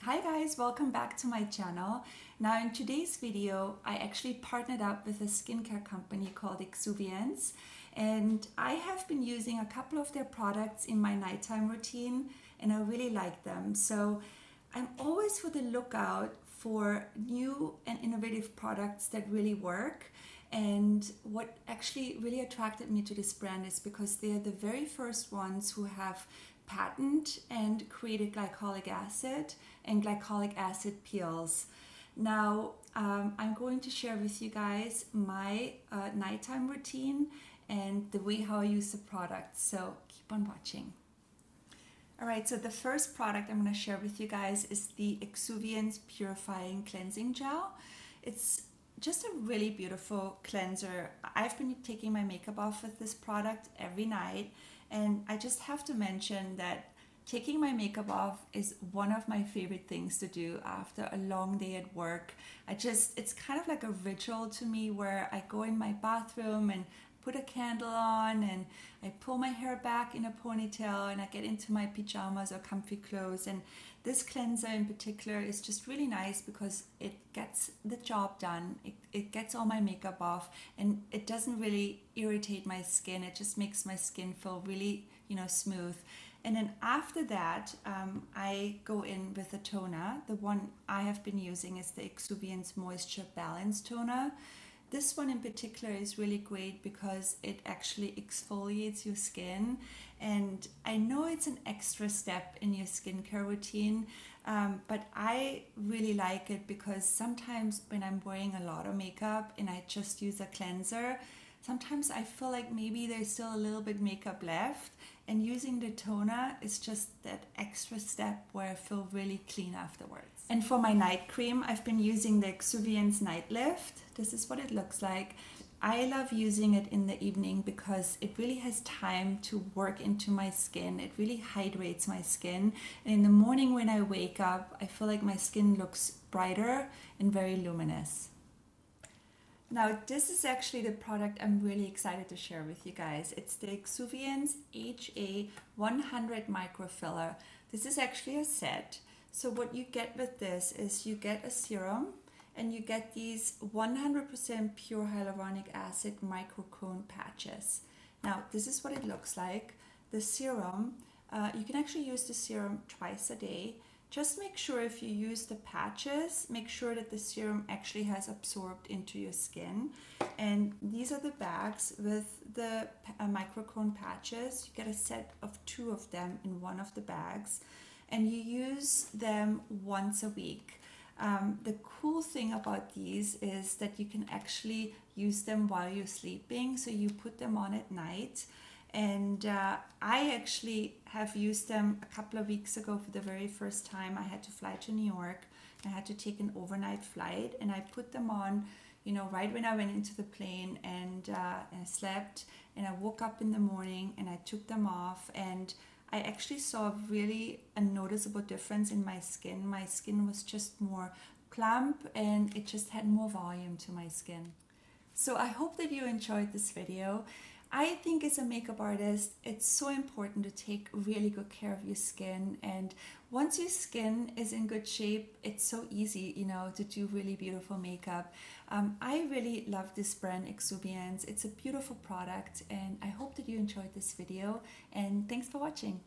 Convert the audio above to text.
Hi guys, welcome back to my channel. Now in today's video, I actually partnered up with a skincare company called Exuviance, and I have been using a couple of their products in my nighttime routine and I really like them. So I'm always for the lookout for new and innovative products that really work. And what actually really attracted me to this brand is because they're the very first ones who have patented and created glycolic acid and glycolic acid peels. Now I'm going to share with you guys my nighttime routine and the way how I use the product, so keep on watching. Alright, so the first product I'm going to share with you guys is the Exuviance Purifying Cleansing Gel. It's just a really beautiful cleanser. I've been taking my makeup off with this product every night, and I just have to mention that taking my makeup off is one of my favorite things to do after a long day at work. It's kind of like a ritual to me where I go in my bathroom and put a candle on and I pull my hair back in a ponytail and I get into my pajamas or comfy clothes. And this cleanser in particular is just really nice because it gets the job done. It gets all my makeup off and it doesn't really irritate my skin. It just makes my skin feel really, smooth. And then after that, I go in with a toner. The one I have been using is the Exuviance Moisture Balance Toner. This one in particular is really great because it actually exfoliates your skin, and I know it's an extra step in your skincare routine, but I really like it because sometimes when I'm wearing a lot of makeup and I just use a cleanser, sometimes I feel like maybe there's still a little bit makeup left, and using the toner is just that extra step where I feel really clean afterwards. And for my night cream, I've been using the Exuviance Night Lift. This is what it looks like. I love using it in the evening because it really has time to work into my skin. It really hydrates my skin. And in the morning when I wake up, I feel like my skin looks brighter and very luminous. Now, this is actually the product I'm really excited to share with you guys. It's the Exuviance HA100 Micro-Filler. This is actually a set. So what you get with this is you get a serum and you get these 100% pure hyaluronic acid microcone patches. Now, this is what it looks like. The serum, you can actually use the serum twice a day. Just make sure if you use the patches, make sure that the serum actually has absorbed into your skin. And these are the bags with the microcone patches. You get a set of 2 of them in one of the bags, and you use them once a week. The cool thing about these is that you can actually use them while you're sleeping, so you put them on at night. And I actually have used them a couple of weeks ago for the very first time. I had to fly to New York. I had to take an overnight flight, and I put them on, right when I went into the plane, and I slept, and I woke up in the morning and I took them off, and I actually saw really a noticeable difference in my skin. My skin was just more plump and it just had more volume to my skin. So I hope that you enjoyed this video. I think as a makeup artist, it's so important to take really good care of your skin. And once your skin is in good shape, it's so easy, to do really beautiful makeup. I really love this brand, Exuviance. It's a beautiful product, and I hope that you enjoyed this video. And thanks for watching.